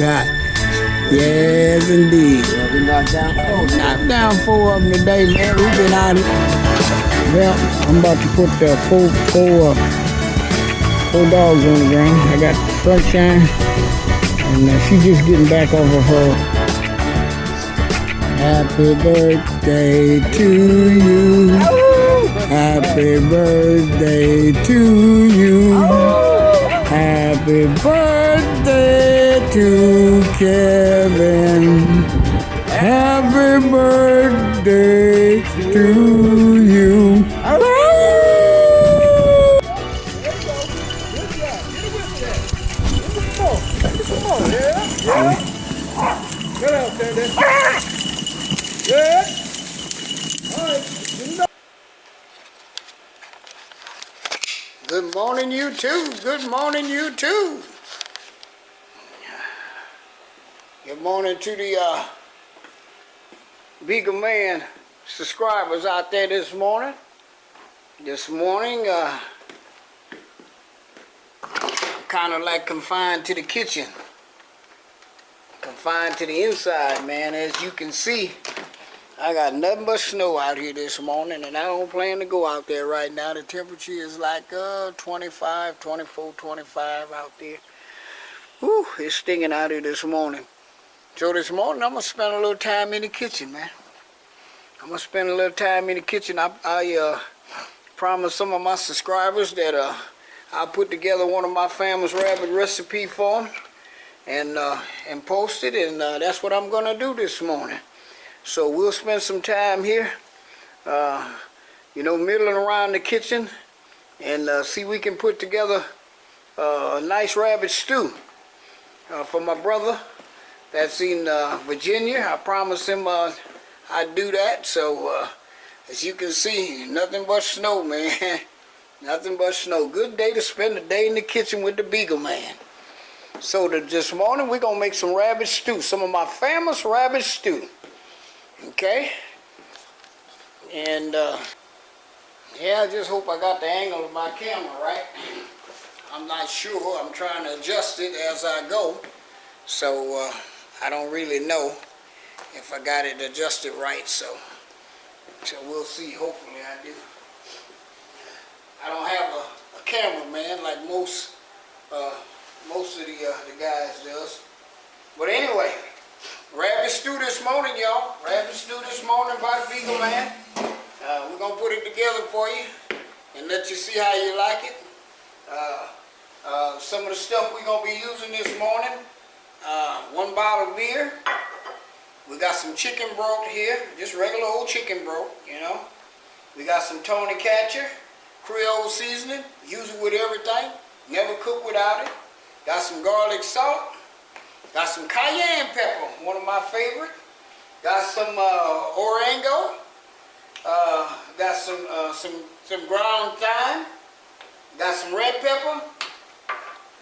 Yes, indeed. Yeah, we knocked down 4. Knocked down 4 of them today, man. We've been out it. Well, I'm about to put four dogs on the ground. I got Sunshine, and she's just getting back off of her. Happy birthday to you. Happy birthday to you. Happy birthday to Kevin. Happy birthday to you. Get out there, then. Good. All right. Good morning, you too. Good morning, you too. Good morning to the Beagle Man subscribers out there this morning. This morning, kind of like confined to the kitchen. Confined to the inside, man. As you can see, I got nothing but snow out here this morning, and I don't plan to go out there right now. The temperature is like 25, 24, 25 out there. Whew, it's stinging out here this morning. So this morning, I'm going to spend a little time in the kitchen, man. I'm going to spend a little time in the kitchen. I promised some of my subscribers that I'll put together one of my family's rabbit recipe for them and post it, and that's what I'm going to do this morning. So we'll spend some time here, middling around the kitchen and see if we can put together a nice rabbit stew for my brother that's in Virginia. I promised him I'd do that. So as you can see, nothing but snow, man. Nothing but snow. Good day to spend the day in the kitchen with the Beagle Man. So this morning we're going to make some rabbit stew, some of my famous rabbit stew. Okay? And yeah, I just hope I got the angle of my camera right. I'm not sure. I'm trying to adjust it as I go. So I don't really know if I got it adjusted right. So we'll see. Hopefully I do. I don't have a cameraman like most of the guys does. But anyway, rabbit stew this morning, y'all. Rabbit stew this morning by the Beagle Man. We're going to put it together for you and let you see how you like it. Some of the stuff we're going to be using this morning. 1 bottle of beer. We got some chicken broth here. Just regular old chicken broth, you know. We got some Tony Catcher, Creole seasoning. Use it with everything. Never cook without it. Got some garlic salt. Got some cayenne pepper, one of my favorite. Got some oregano. Got some ground thyme. Got some red pepper.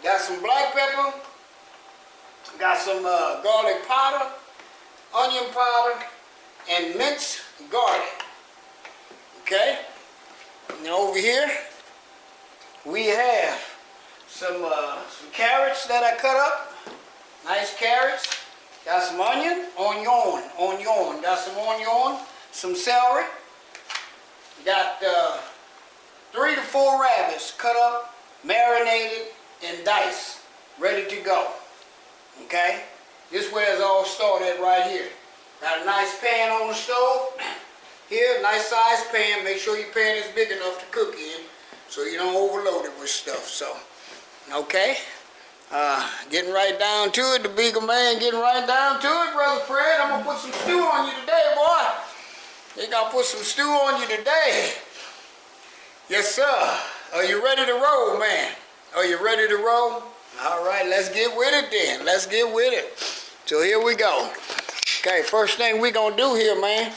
Got some black pepper. Got some garlic powder, onion powder, and minced garlic. Okay? And over here, we have some carrots that I cut up. Nice carrots. Got some onion. Got some onion, some celery. Got 3 to 4 rabbits cut up, marinated, and diced, ready to go. Okay? This where it's all started right here. Got a nice pan on the stove. Here, nice sized pan. Make sure your pan is big enough to cook in so you don't overload it with stuff. So, okay? Getting right down to it. The Beagle Man getting right down to it, Brother Fred. I'm going to put some stew on you today, boy. They going to put some stew on you today. Yes, sir. Are you ready to roll, man? Are you ready to roll? All right, let's get with it then. Let's get with it. So here we go. Okay, first thing we gonna do here, man,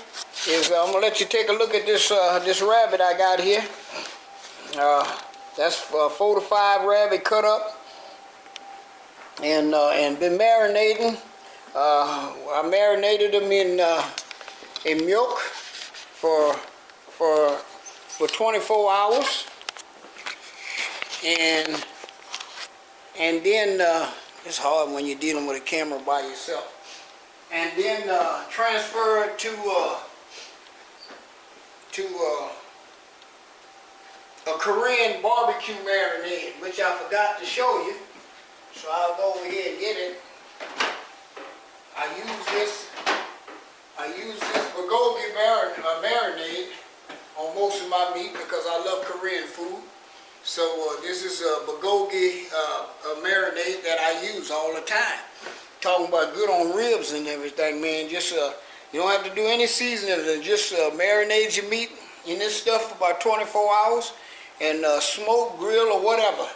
is I'm gonna let you take a look at this this rabbit I got here. That's 4 to 5 rabbit cut up and been marinating. I marinated them in milk for 24 hours. And then It's hard when you're dealing with a camera by yourself. And then transfer it to a Korean barbecue marinade, which I forgot to show you. So I'll go over here and get it. I use this bulgogi marinade on most of my meat because I love Korean food. So this is a bulgogi marinade that I use all the time. Talking about good on ribs and everything, man. Just you don't have to do any seasoning. Just marinate your meat in this stuff for about 24 hours and smoke, grill, or whatever.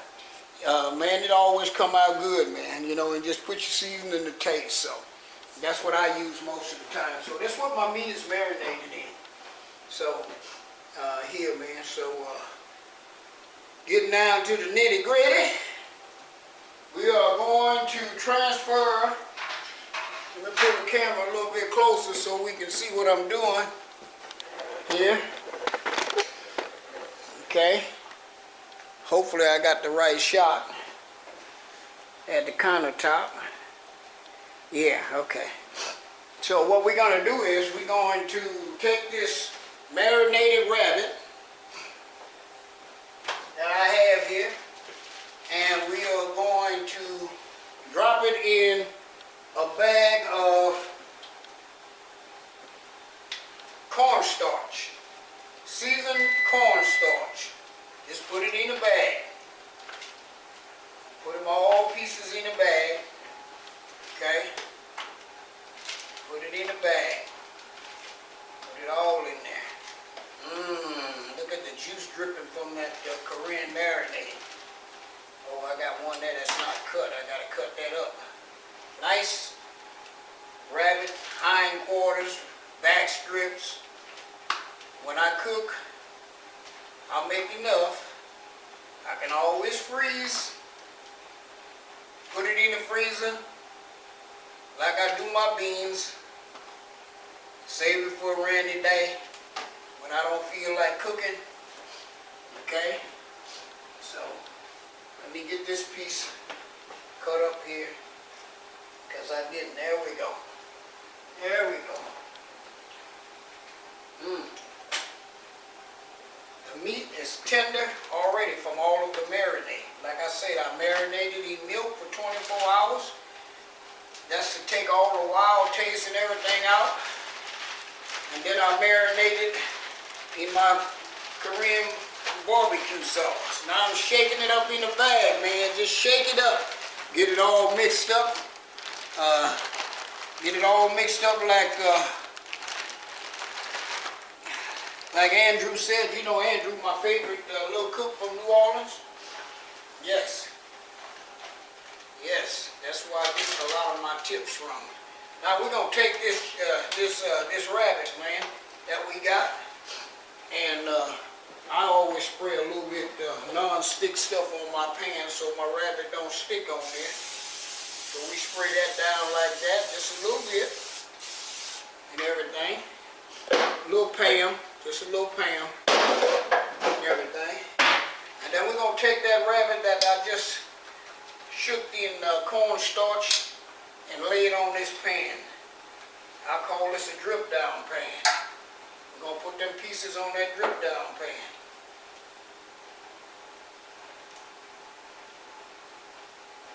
Man, it always come out good, man. You know, and just put your seasoning to taste. So that's what I use most of the time. So that's what my meat is marinated in. So here, man. So getting down to the nitty gritty, we are going to transfer. Let me put the camera a little bit closer so we can see what I'm doing here. Okay. Hopefully I got the right shot at the countertop. Yeah, okay. So what we're going to do is we're going to take this marinated rabbit that I have here, and we are going to drop it in a bag of cornstarch, seasoned cornstarch. Just put it in a bag. Put them all pieces in a bag. Okay? Put it in a bag. Put it all in there. Look at the juice dripping from that Korean marinade. Oh, I got one there that's not cut. I gotta cut that up. Nice rabbit hindquarters, back strips. When I cook, I'll make enough. I can always freeze. Put it in the freezer like I do my beans. Save it for a rainy day when I don't feel like cooking. Okay? So, let me get this piece cut up here. Because I didn't. There we go. There we go. The meat is tender already from all of the marinade. Like I said, I marinated in milk for 24 hours. That's to take all the wild taste and everything out. And then I marinated in my Korean barbecue sauce. Now I'm shaking it up in a bag, man. Just shake it up. Get it all mixed up. Get it all mixed up like Andrew said. You know Andrew, my favorite little cook from New Orleans. Yes. Yes, that's where I get a lot of my tips from. Now we're gonna take this rabbit, man, that we got, and I always spray a little bit non-stick stuff on my pan so my rabbit don't stick on there. So we spray that down like that, just a little bit, and everything. Little Pam, just a little Pam, and everything. And then we're gonna take that rabbit that I just shook in cornstarch and lay it on this pan. I call this a drip down pan. We're gonna put them pieces on that drip down pan.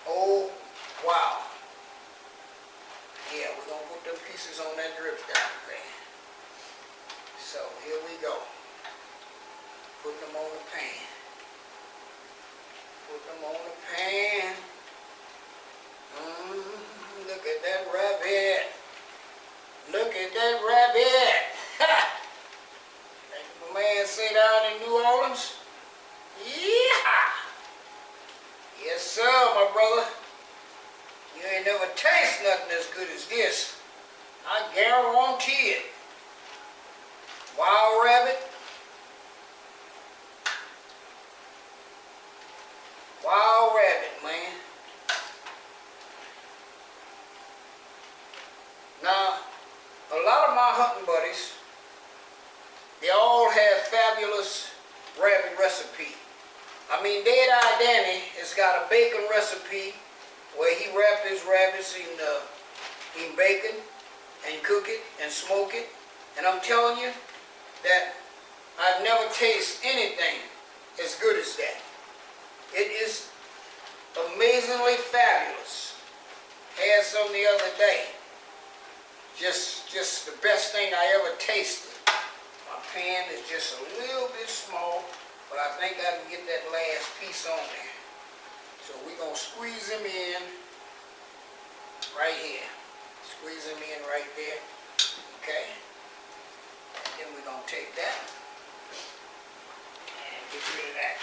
Oh, wow. Yeah, we're gonna put them pieces on that drip down pan. So here we go. Put them on the pan. Put them on the pan. Look at that rabbit. Look at that rabbit. Like my man say down in New Orleans. Yeah. Yes, sir, my brother. You ain't never taste nothing as good as this. I guarantee it. Wild rabbit. Wild rabbit, man. Now, a lot of my hunting buddies, they all have fabulous rabbit recipe. I mean, Dead Eye Danny has got a bacon recipe where he wrapped his rabbits in bacon and cook it and smoke it. And I'm telling you that I've never tasted anything as good as that. It is amazingly fabulous. Had some the other day. Just the best thing I ever tasted. My pan is just a little bit small, but I think I can get that last piece on there. So we're going to squeeze him in right here. Squeeze him in right there. Okay. Then we're going to take that and get rid of that.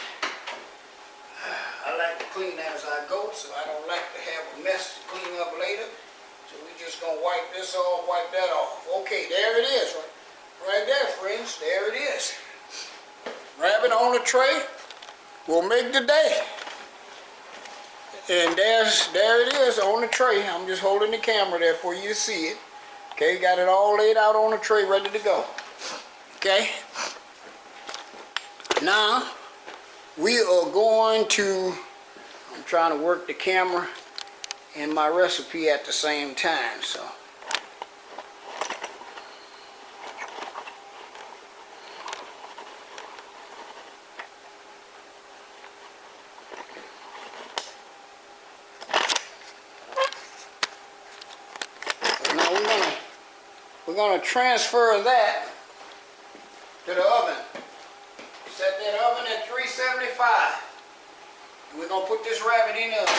I like to clean that as I go, so I don't like to have a mess to clean up later. So we're just going to wipe this off, wipe that off. Okay, there it is. Right there, friends. There it is. Rabbit on the tray will make the day. And there it is on the tray. I'm just holding the camera there for you to see it. Okay, got it all laid out on the tray, ready to go. Okay. Now, we are going to, I'm trying to work the camera and my recipe at the same time, so. Now we're gonna transfer that to the oven. Set that oven at 375. We're gonna put this rabbit in the oven.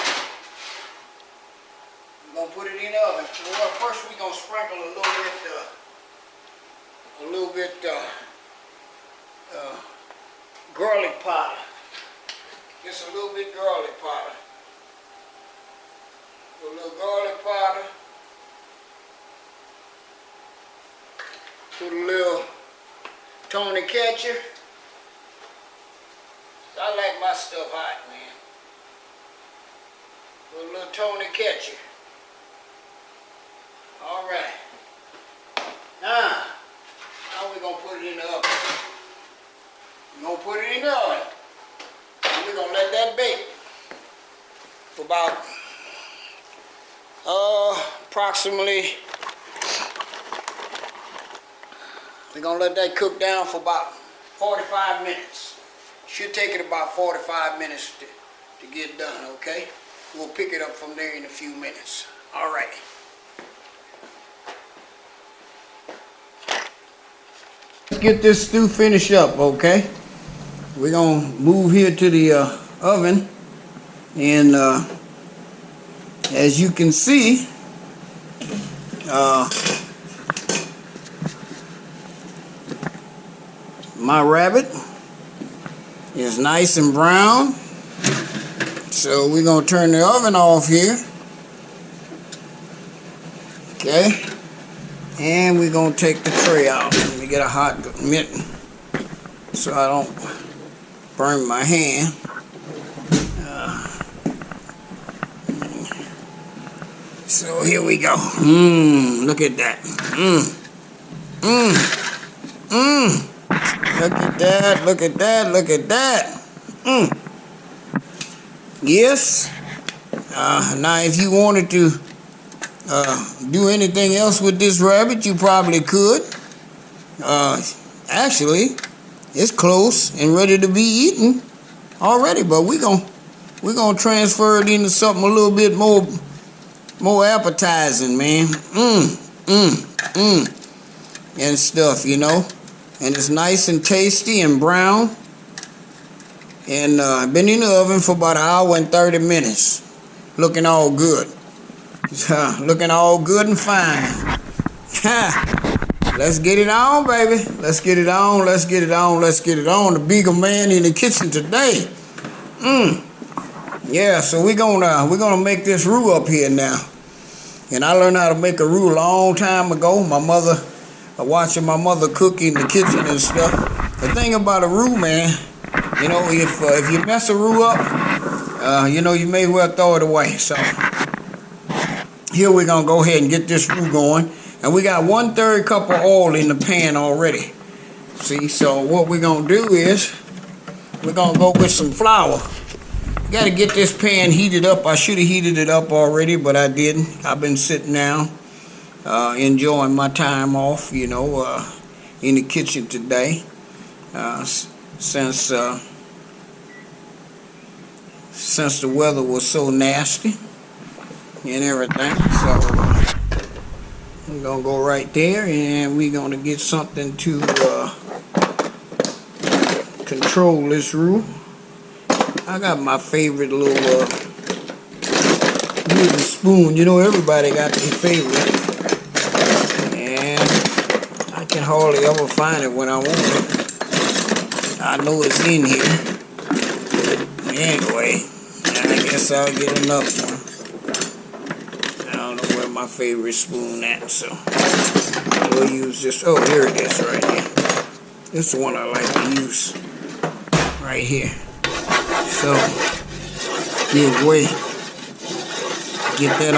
We're gonna put it in the oven. Well, first we're gonna sprinkle a little bit garlic powder. Just a little bit garlic powder. A little garlic powder. Put a little Tony ketchup. I like my stuff hot, man. Put a little Tony ketchup. All right. Now we're going to put it in the oven. We're going to put it in the oven. And we're going to let that bake for about approximately, we're going to let that cook down for about 45 minutes. Should take it about 45 minutes to get done, okay? We'll pick it up from there in a few minutes. All right. Let's get this stew finished up, okay? We're going to move here to the oven. And as you can see, my rabbit is nice and brown. So we're going to turn the oven off here. Okay. And we're going to take the tray out. Let me get a hot mitten so I don't burn my hand. So here we go. Look at that. Look at that, look at that, look at that. Yes. Now if you wanted to do anything else with this rabbit, you probably could. Actually, it's close and ready to be eaten already, but we're gonna transfer it into something a little bit more appetizing, man. And stuff, you know. And it's nice and tasty and brown. And I've been in the oven for about an hour and 30 minutes. Looking all good. Looking all good and fine. Let's get it on, baby. Let's get it on, let's get it on, let's get it on. The Beagle man in the kitchen today. Yeah, so we're gonna make this roux up here now. And I learned how to make a roux a long time ago. Watching my mother cook in the kitchen and stuff. The thing about a roux, man, you know, if you mess a roux up, you know, you may well throw it away. So here we're gonna go ahead and get this roux going. And we got 1/3 cup of oil in the pan already. See, so what we're gonna do is we're gonna go with some flour. Gotta get this pan heated up. I should have heated it up already, but I didn't. I've been sitting down, enjoying my time off, you know, in the kitchen today, since the weather was so nasty and everything. So we're gonna go right there, and we're gonna get something to control this roux. I got my favorite little wooden spoon. You know, everybody got their favorite, and I can hardly ever find it when I want it. I know it's in here. Anyway, I guess I'll get another one. I don't know where my favorite spoon at, so we'll use this. Oh, here it is right here. This is the one I like to use right here. So, give way. Get that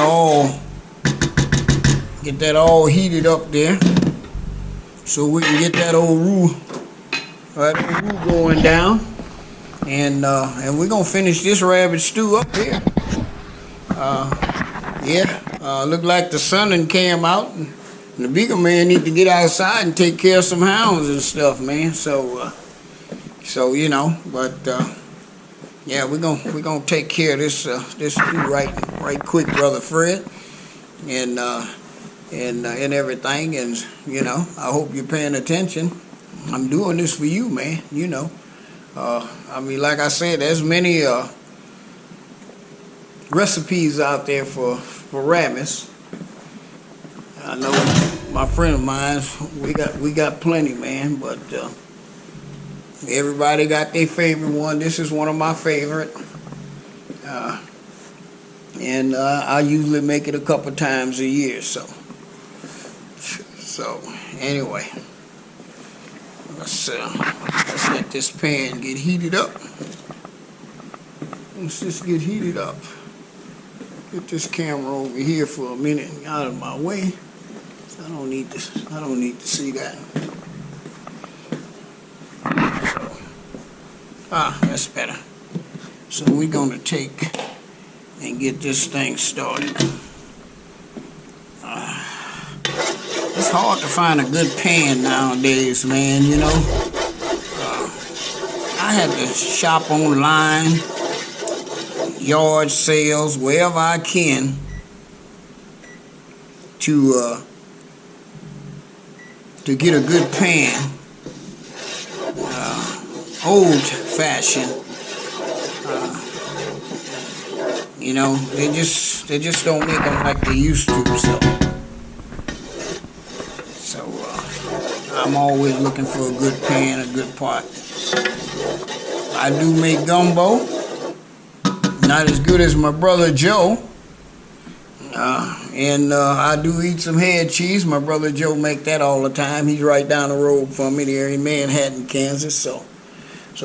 all heated up there, so we can get that old roux going down, and we're gonna finish this rabbit stew up here. Look like the sun done came out, and the Beagle man need to get outside and take care of some hounds and stuff, man. So you know, but yeah, we're gonna take care of this stew right quick, brother Fred, and everything, and you know, I hope you're paying attention. I'm doing this for you, man. You know, I mean, like I said, there's many recipes out there for rabbits. I know my friend of mine, we got plenty, man, but everybody got their favorite one. This is one of my favorite, and I usually make it a couple times a year. So anyway, let's let this pan get heated up. Let's just get heated up. Get this camera over here for a minute and out of my way. So I don't need to see that. That's better. So we're gonna take and get this thing started. It's hard to find a good pan nowadays, man, you know. I had to shop online, yard sales, wherever I can, to get a good pan. Old-fashioned. You know, they just don't make them like they used to. So I'm always looking for a good pan, a good pot. I do make gumbo. Not as good as my brother Joe. And I do eat some head cheese. My brother Joe make that all the time. He's right down the road from me there in Manhattan, Kansas. So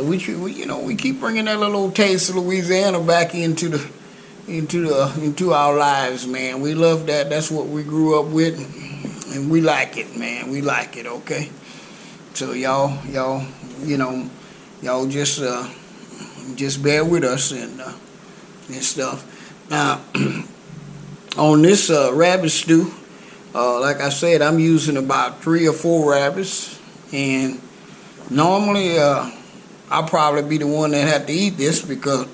we keep bringing that little old taste of Louisiana back into our lives, man. We love that. That's what we grew up with, and we like it, man. We like it, okay? So y'all, you know, y'all just bear with us and stuff. Now, on this rabbit stew, like I said, I'm using about 3 or 4 rabbits, and normally I'll probably be the one that have to eat this because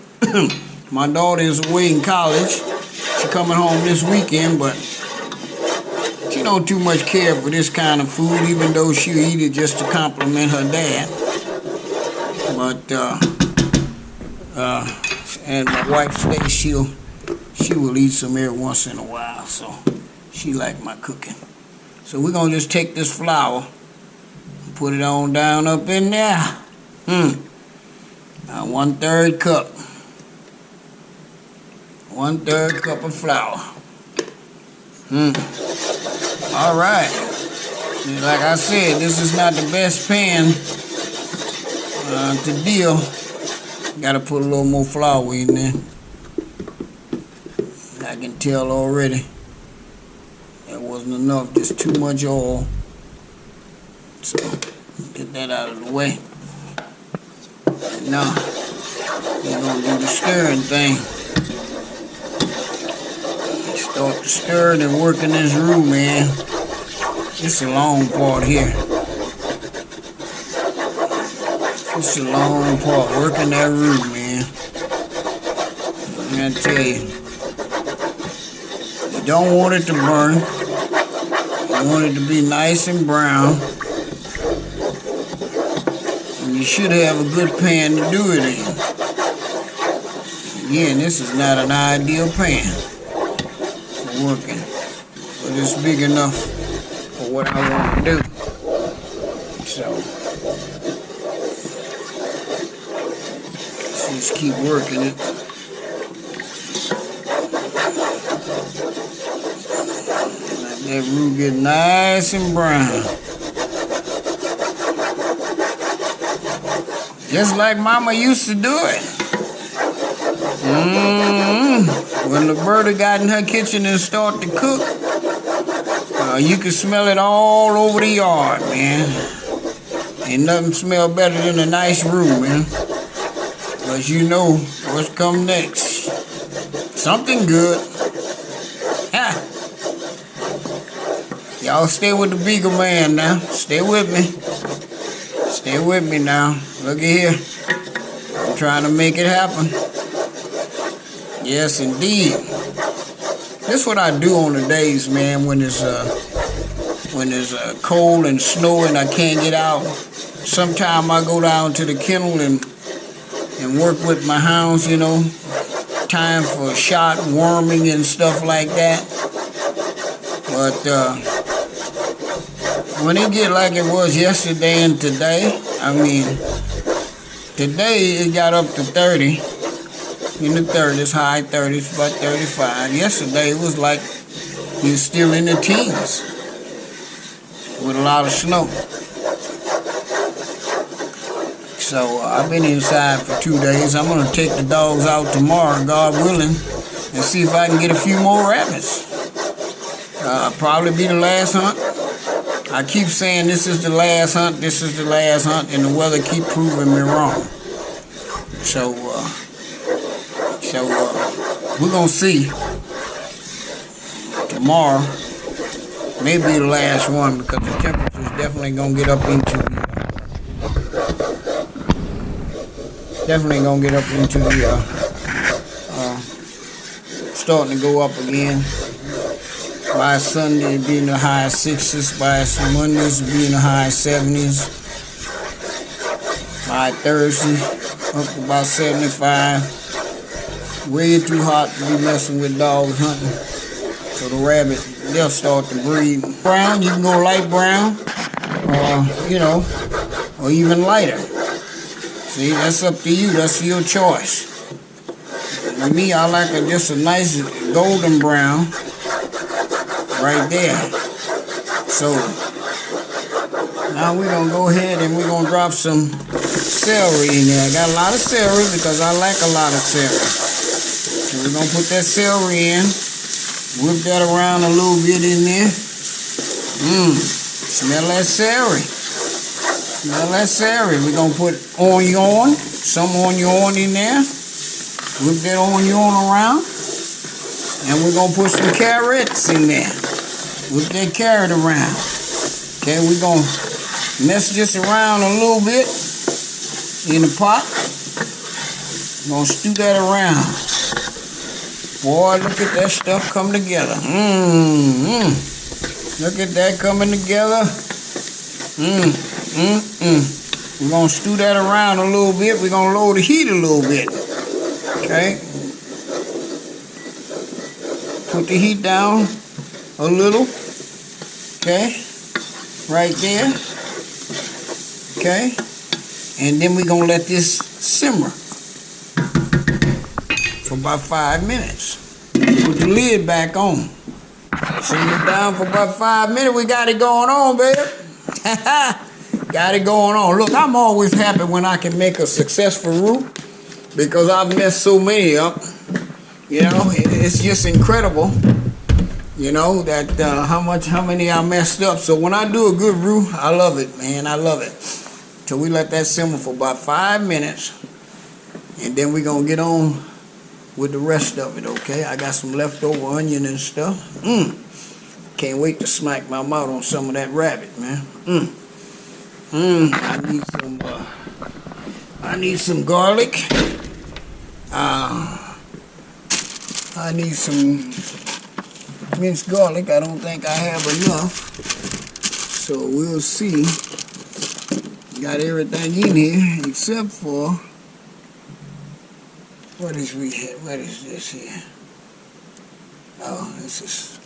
my daughter is away in college. She's coming home this weekend, but she don't too much care for this kind of food, even though she'll eat it just to compliment her dad. But and my wife stays she will eat some every once in a while, so she like my cooking. So we're gonna just take this flour and put it on down up in there. 1/3 cup. 1/3 cup of flour. All right. Like I said, this is not the best pan to deal. Got to put a little more flour in there. I can tell already. That wasn't enough. Just too much oil. So get that out of the way. Now We're gonna do the stirring thing. Start to stirring and working this roux, man. It's a long part here. It's a long part, working that roux, man. I'm gonna tell you. You don't want it to burn. You want it to be nice and brown. And you should have a good pan to do it in. Again, this is not an ideal pan for working, but it's big enough for what I want to do. So, let's just keep working it. Let that roux get nice and brown. Just like Mama used to do it. When Roberta got in her kitchen and started to cook, you could smell it all over the yard, man. Ain't nothing smell better than a nice roux, man. Because you know what's come next. Something good. Ha! Y'all stay with the Beagle man now. Stay with me. Stay with me now. Look at here. I'm trying to make it happen. Yes, indeed. This is what I do on the days, man, when it's cold and snow and I can't get out. Sometime I go down to the kennel and work with my hounds, you know. Time for shot, worming and stuff like that. But when it get like it was yesterday and today, I mean, today it got up to 30. In the 30s, high 30s, about 35. Yesterday it was like you was still in the teens with a lot of snow. So I've been inside for 2 days. I'm gonna take the dogs out tomorrow, God willing, and see if I can get a few more rabbits. Probably be the last hunt. I keep saying this is the last hunt, this is the last hunt, and the weather keep proving me wrong. So we're gonna see tomorrow. Maybe the last one because the temperature's definitely gonna get up into starting to go up again. By Sunday it'll be in the high 60s. By Mondays it'll be in the high 70s. By Thursday up to about 75. Way too hot to be messing with dogs hunting. So the rabbit, they'll start to breed. Brown, you can go light brown, or even lighter. See, that's up to you. That's your choice. For me, I like just a nice golden brown right there. So now we're gonna go ahead and we're gonna drop some celery in there. I got a lot of celery because I like a lot of celery. So we're going to put that celery in, whip that around a little bit in there. Smell that celery. Smell that celery. We're going to put onion, some onion in there. Whip that onion around. And we're going to put some carrots in there. Whip that carrot around. Okay, we're going to mess this around a little bit in the pot. We're going to stew that around. Boy, look at that stuff come together. Look at that coming together. We're going to stew that around a little bit. We're going to lower the heat a little bit. Okay? Put the heat down a little. Okay? Right there. Okay? And then we're going to let this simmer for about 5 minutes. Put the lid back on. Simmer down for about 5 minutes. We got it going on, baby. Got it going on. Look, I'm always happy when I can make a successful roux because I've messed so many up. You know, it's just incredible. You know that how many I messed up. So when I do a good roux, I love it, man. I love it. So we let that simmer for about 5 minutes. And then we're gonna get on with the rest of it, okay? I got some leftover onion and stuff. Can't wait to smack my mouth on some of that rabbit, man. I need some garlic. I need some minced garlic. I don't think I have enough. So we'll see. Got everything in here except for what is this here? Oh, this is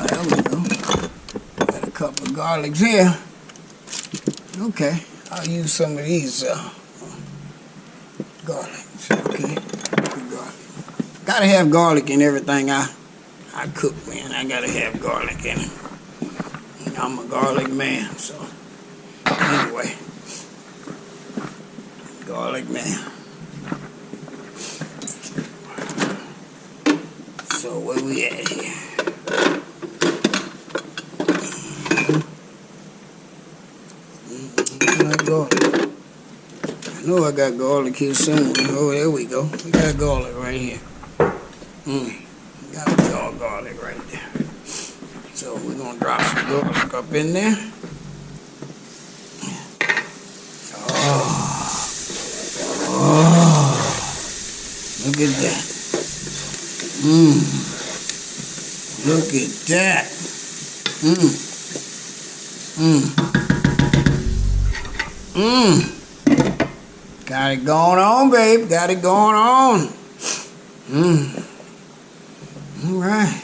there we go. Got a couple of garlics here. Okay, I'll use some of these garlics. Okay, garlic. Gotta have garlic in everything I cook, man. I gotta have garlic in it. I'm a garlic man, so anyway, garlic man. So where we at here? I know I got garlic here somewhere. Oh, there we go. We got garlic right here. Got a jar of garlic right there. So we're gonna drop some garlic up in there. Oh, look at that. Look at that. Got it going on, babe. Got it going on. All right.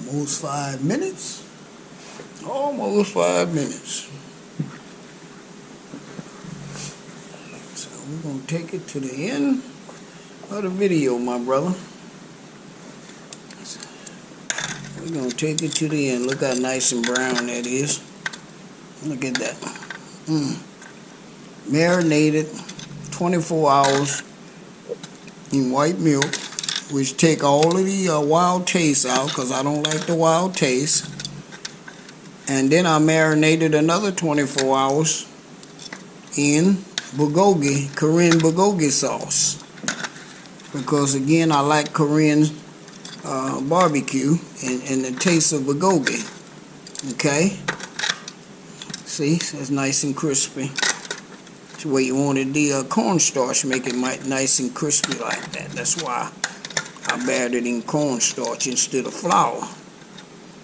Almost 5 minutes. Almost 5 minutes. So we're going to take it to the end of the video, my brother. We're going to take it to the end. Look how nice and brown that is. Look at that. Marinated 24 hours in white milk, which take all of the wild taste out, because I don't like the wild taste. And then I marinated another 24 hours in bulgogi, Korean bulgogi sauce, because again I like Korean barbecue and the taste of bulgogi. Okay, see, it's nice and crispy. It's the way you wanted the cornstarch, make it nice and crispy like that. That's why I bared it in cornstarch instead of flour.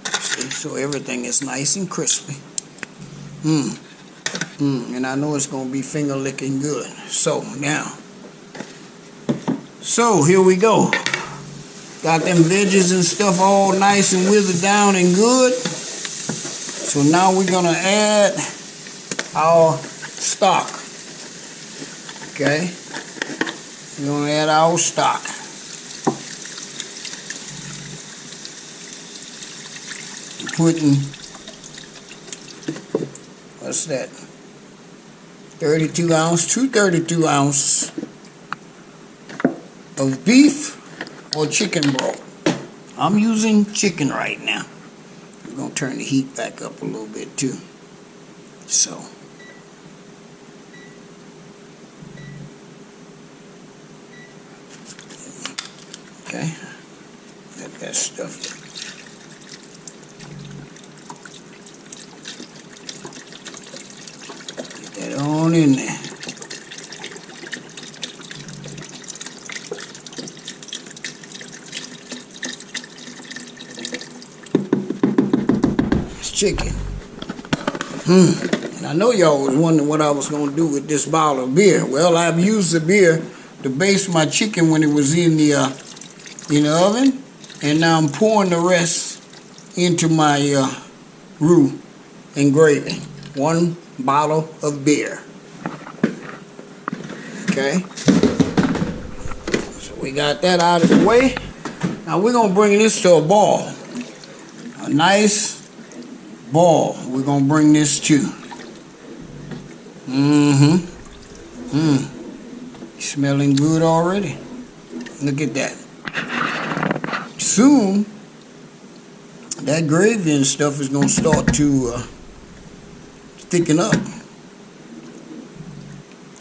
See, so everything is nice and crispy. And I know it's gonna be finger licking good. So now, here we go. Got them veggies and stuff all nice and withered down and good. So now we're gonna add our stock. Okay, we're gonna add our stock. Putting, what's that, 32 ounces of beef or chicken broth. I'm using chicken right now. We're going to turn the heat back up a little bit too. So, okay, let that stuff. Get that on in there. It's chicken. And I know y'all was wondering what I was going to do with this bottle of beer. Well, I've used the beer to baste my chicken when it was in the oven, and now I'm pouring the rest into my roux and gravy. 1 bottle of beer. Okay, so we got that out of the way. Now we're gonna bring this to a boil. A nice boil. We're gonna bring this to. Smelling good already. Look at that. Soon, that gravy and stuff is gonna start to thicken up.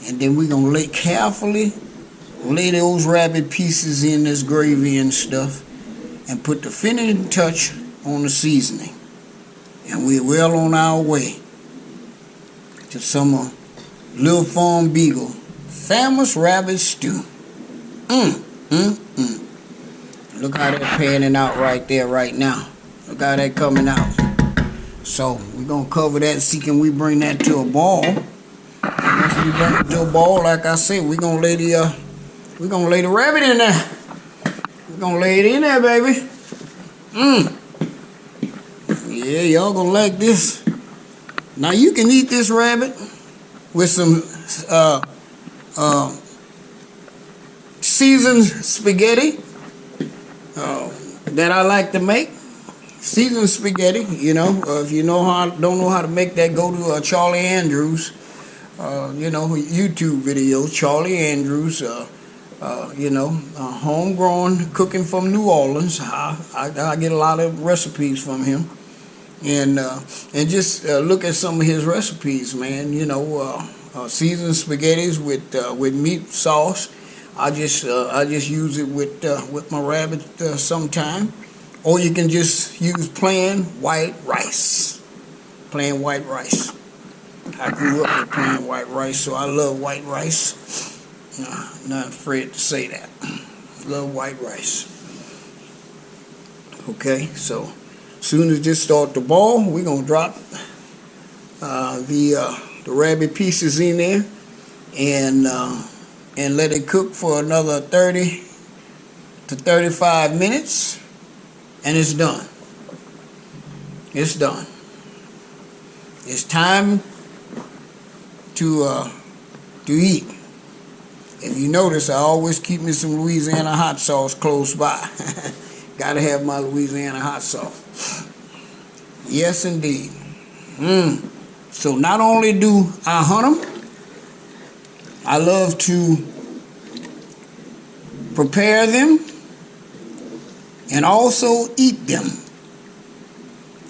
And then we're gonna carefully lay those rabbit pieces in this gravy and stuff and put the finishing touch on the seasoning. And we're well on our way to some Littlefarm Beagle famous rabbit stew. Look how they're panning out right there right now. Look how they're coming out. So we're gonna cover that and see can we bring that to a boil. Once we bring it to a boil, like I said, we're gonna lay the rabbit in there. We're gonna lay it in there, baby. Yeah, y'all gonna like this. Now you can eat this rabbit with some seasoned spaghetti that I like to make. Seasoned spaghetti, you know. If you don't know how to make that, go to Charlie Andrews, YouTube videos. Charlie Andrews, homegrown cooking from New Orleans. I get a lot of recipes from him, and just look at some of his recipes, man. Seasoned spaghettis with meat sauce. I just use it with my rabbit sometime, or you can just use plain white rice. Plain white rice. I grew up with plain white rice, so I love white rice. Not afraid to say that. Love white rice. Okay, so as soon as this start to boil, we're gonna drop the rabbit pieces in there and let it cook for another 30 to 35 minutes, and it's done. It's done. It's time to eat. If you notice, I always keep me some Louisiana hot sauce close by. Gotta have my Louisiana hot sauce. Yes, indeed. So not only do I hunt them, I love to prepare them and also eat them.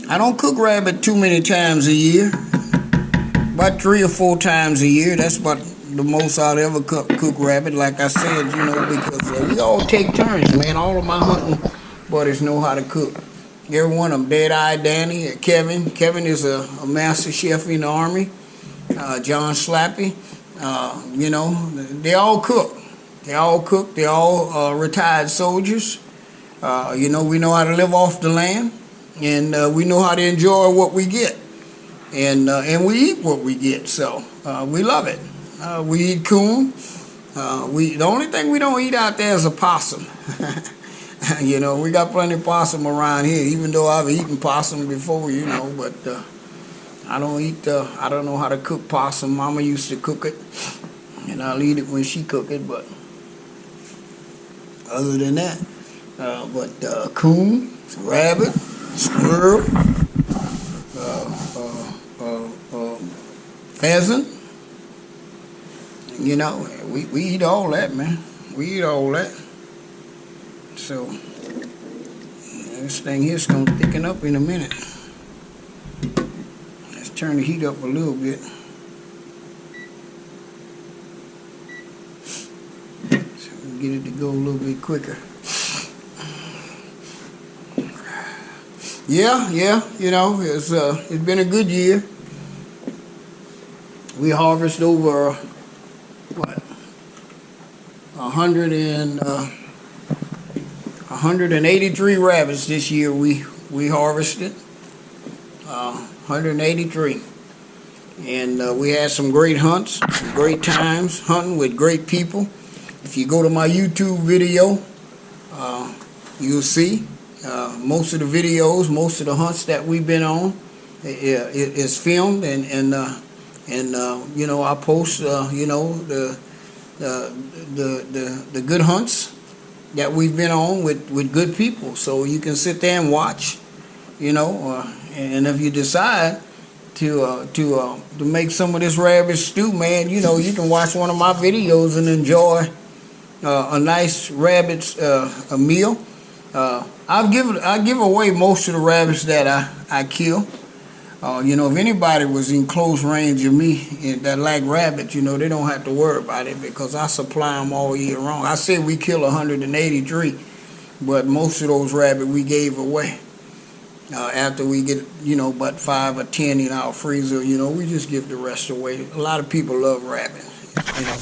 I don't cook rabbit too many times a year. About 3 or 4 times a year. That's about the most I'll ever cook rabbit. Like I said, because we all take turns, man. All of my hunting buddies know how to cook. Every one of them. Dead-Eye Danny, Kevin. Kevin is a master chef in the Army. John Slappy. They all cook. They all cook. They all retired soldiers. We know how to live off the land, and we know how to enjoy what we get, and we eat what we get. So we love it. We eat coon. The only thing we don't eat out there is a possum. We got plenty of possum around here. Even though I've eaten possum before, but I don't eat. I don't know how to cook possum. Mama used to cook it, and I'll eat it when she cook it. But other than that, coon, rabbit, squirrel, pheasant. We eat all that, man. We eat all that. So this thing here's gonna thicken up in a minute. Let's turn the heat up a little bit. So we can get it to go a little bit quicker. Yeah, it's been a good year. We harvest over 183 rabbits this year. We harvested 183, and we had some great hunts, some great times hunting with great people. If you go to my YouTube video, you'll see most of the videos, most of the hunts that we've been on is filmed, and I post the good hunts that we've been on with good people. So you can sit there and watch, you know, and if you decide to make some of this rabbit stew, man, you know, you can watch one of my videos and enjoy a nice rabbit a meal. I give away most of the rabbits that I kill. You know, if anybody was in close range of me that like rabbits, you know, they don't have to worry about it because I supply them all year long. I said we kill 183, but most of those rabbits we gave away. After we get, you know, about 5 or 10 in our freezer, you know, we just give the rest away. A lot of people love rabbits, you know,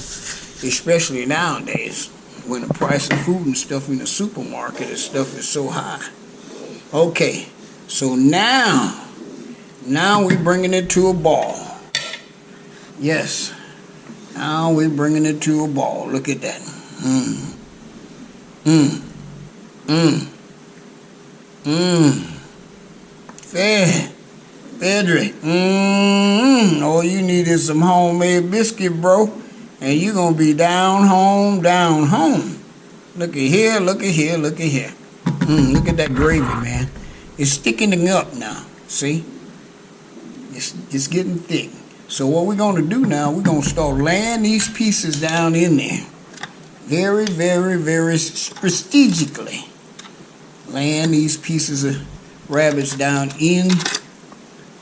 especially nowadays when the price of food and stuff in the supermarket and stuff is so high. Okay, so now we're bringing it to a ball. Yes, now we're bringing it to a ball. Look at that. Frederick. All you need is some homemade biscuit, bro. And you're going to be down home. Look at here, look at here, look at here. Look at that gravy, man. It's thickening up now. See? It's getting thick. So what we're going to do now, we're going to start laying these pieces down in there. Very, very, very strategically. Laying these pieces of rabbits down in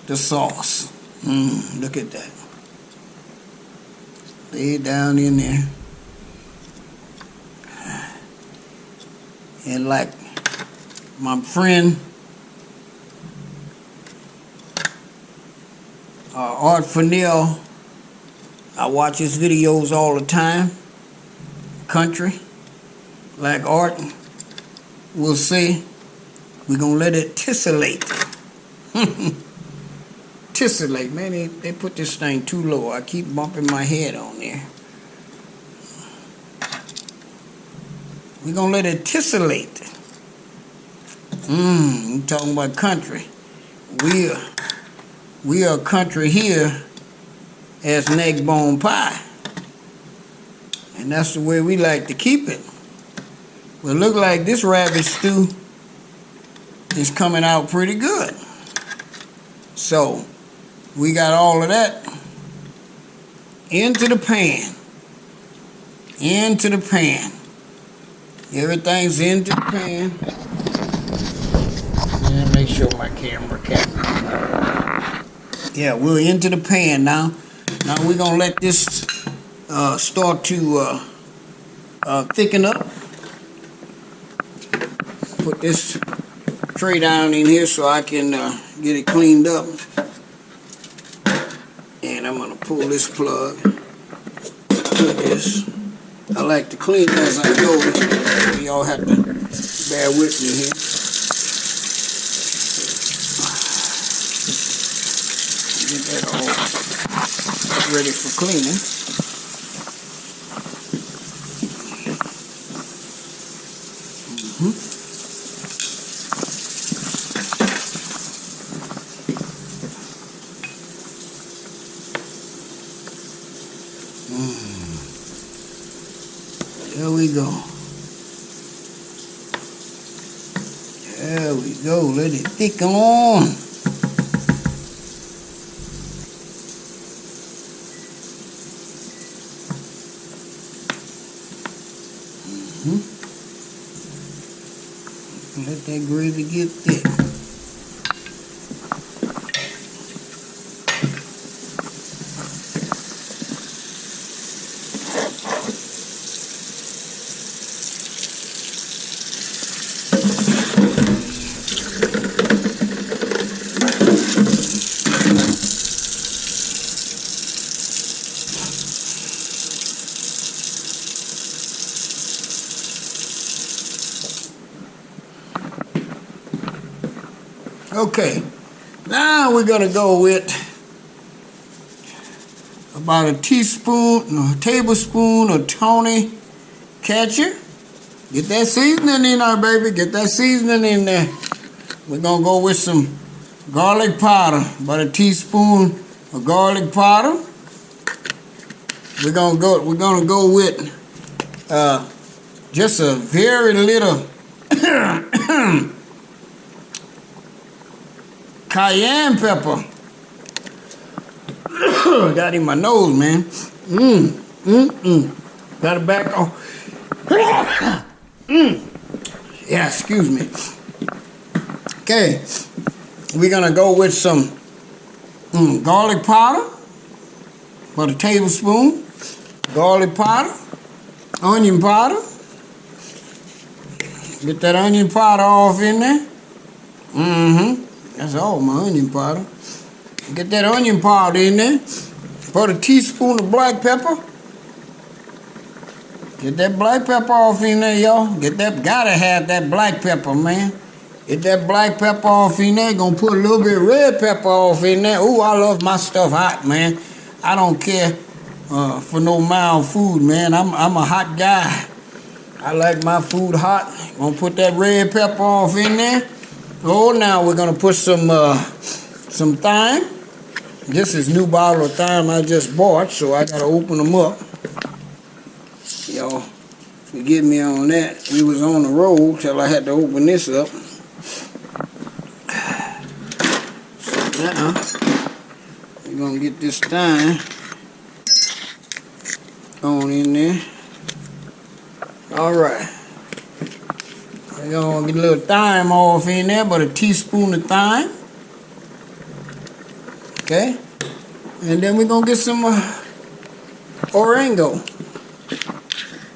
the sauce. Look at that. Lay it down in there. And like my friend Art Fennell, I watch his videos all the time. Country, like Art will say, we're going to let it tessellate. Tessellate, man, they put this thing too low. I keep bumping my head on there. We're going to let it tessellate. I'm talking about country. We are country here as neck bone pie. And that's the way we like to keep it. Well, look like this rabbit stew is coming out pretty good. So, we got all of that into the pan. Into the pan. Everything's into the pan. And make sure my camera can. Yeah, we're into the pan now. Now we're going to let this start to thicken up. Put this tray down in here so I can get it cleaned up. And I'm going to pull this plug. Put this. I like to clean as I go. So y'all have to bear with me here. Get that all ready for cleaning. There we go. There we go. Let it thicken on. Let that gravy get thick. Okay, now we're going to go with about a tablespoon of Tony ketchup. Get that seasoning in there, baby. Get that seasoning in there. We're going to go with some garlic powder, about a teaspoon of garlic powder. We're going to go with just a very little cayenne pepper. Got in my nose, man. Got it back on. Yeah, excuse me. Okay, we're gonna go with some garlic powder, about a tablespoon. Garlic powder, onion powder. Get that onion powder off in there. That's all my onion powder. Get that onion powder in there. Put a teaspoon of black pepper. Get that black pepper off in there, y'all. Gotta have that black pepper, man. Get that black pepper off in there. Gonna put a little bit of red pepper off in there. Ooh, I love my stuff hot, man. I don't care for no mild food, man. I'm a hot guy. I like my food hot. Gonna put that red pepper off in there. Oh, now we're gonna put some thyme. This is new bottle of thyme I just bought, so I gotta open them up. Y'all, forgive me on that. We was on the road till I had to open this up. So now we're gonna get this thyme on in there. All right. We're gonna get a little thyme off in there, but a teaspoon of thyme. Okay. And then we're gonna get some oregano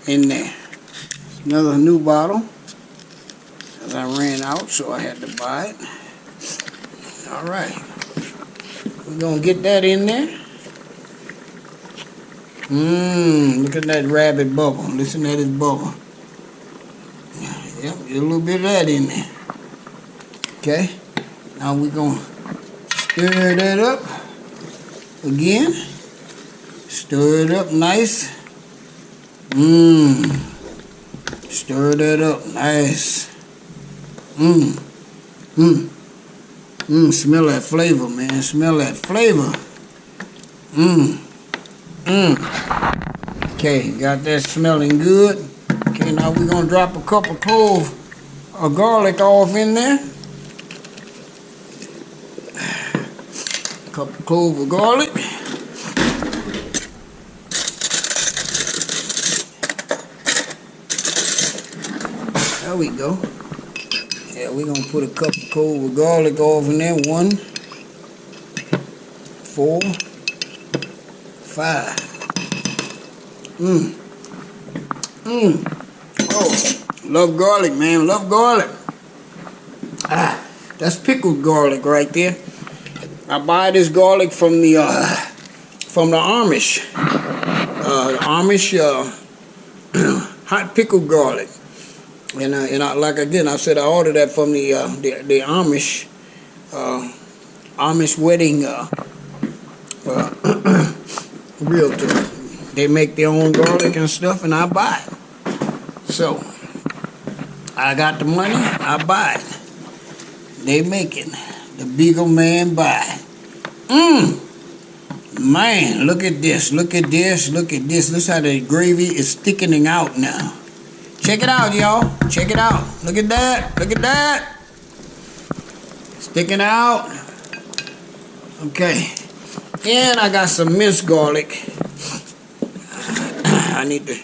in there. Another new bottle. Cause I ran out, so I had to buy it. All right. We're gonna get that in there. Look at that rabbit bubble. Listen to his bubble. Yep, get a little bit of that in there. Okay. Now we're gonna stir that up again. Stir it up nice. Stir that up nice. Smell that flavor, man. Smell that flavor. Okay, got that smelling good. Okay, now we're gonna drop a couple cloves of garlic off in there. A couple cloves of garlic. There we go. Yeah, we're gonna put a couple cloves of garlic off in there. 1, 4, 5. Oh, love garlic, man. Love garlic. That's pickled garlic right there. I buy this garlic from the Amish. Hot pickled garlic. And I, like again, I said I ordered that from the Amish wedding realtor. They make their own garlic and stuff, and I buy it. So I got the money, I buy it. They make it. The Beagle man buy it. Man, look at this. Look at this. Look at this. Look how the gravy is thickening out now. Check it out, y'all. Check it out. Look at that. Look at that. Sticking out. Okay. And I got some minced garlic. I need to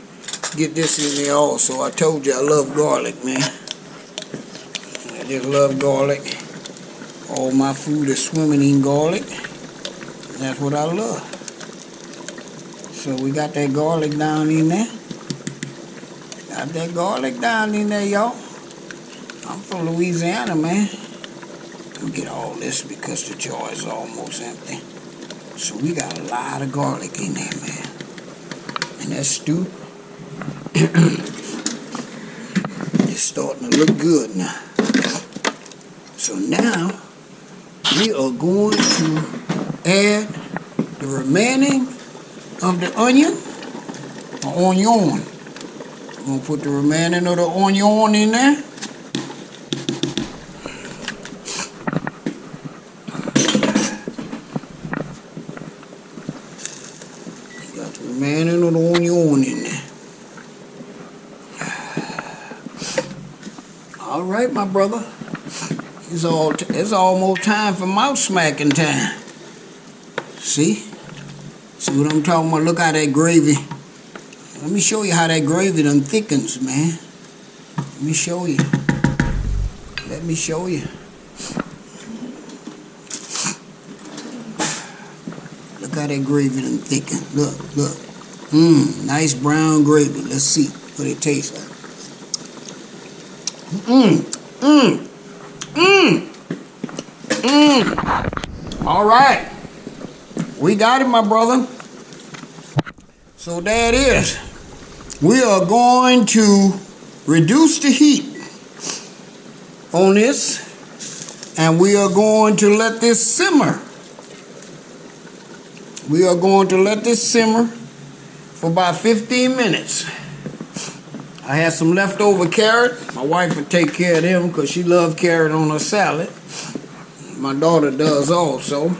get this in there also. I told you I love garlic, man. I just love garlic. All my food is swimming in garlic. That's what I love. So we got that garlic down in there. Got that garlic down in there, y'all. I'm from Louisiana, man. We get all this because the jar is almost empty. So we got a lot of garlic in there, man. And that stew is starting to look good now. So now we are going to add the remaining of the onion. We're going to put the remaining of the onion in there. Got the remaining of the onion in there. right, my brother. It's almost time for mouth smacking time. See? See what I'm talking about? Look how that gravy. Let me show you how that gravy done thickens, man. Let me show you. Let me show you. Look how that gravy done thicken. Look, look. Nice brown gravy. Let's see what it tastes like. All right. We got it, my brother. So there it is. We are going to reduce the heat on this, and we are going to let this simmer. We are going to let this simmer for about 15 minutes. I had some leftover carrot. My wife would take care of them because she loves carrot on her salad. My daughter does also.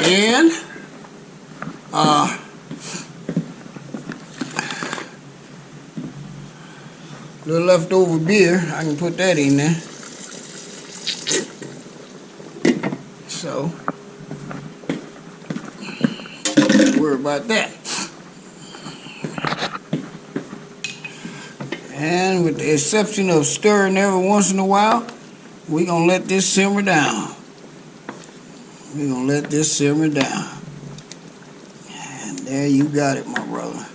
And little leftover beer, I can put that in there. So, don't worry about that. And with the exception of stirring every once in a while, we're going to let this simmer down. We're going to let this simmer down. And there you got it, my brother.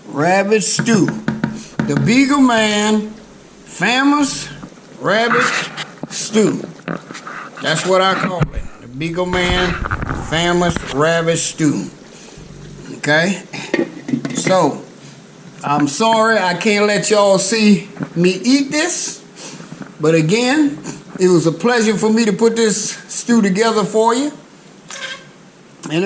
Rabbit stew. The Beagle Man famous rabbit stew. That's what I call it. The Beagle Man famous rabbit stew. Okay? So, I'm sorry I can't let y'all see me eat this. But again, it was a pleasure for me to put this stew together for you. And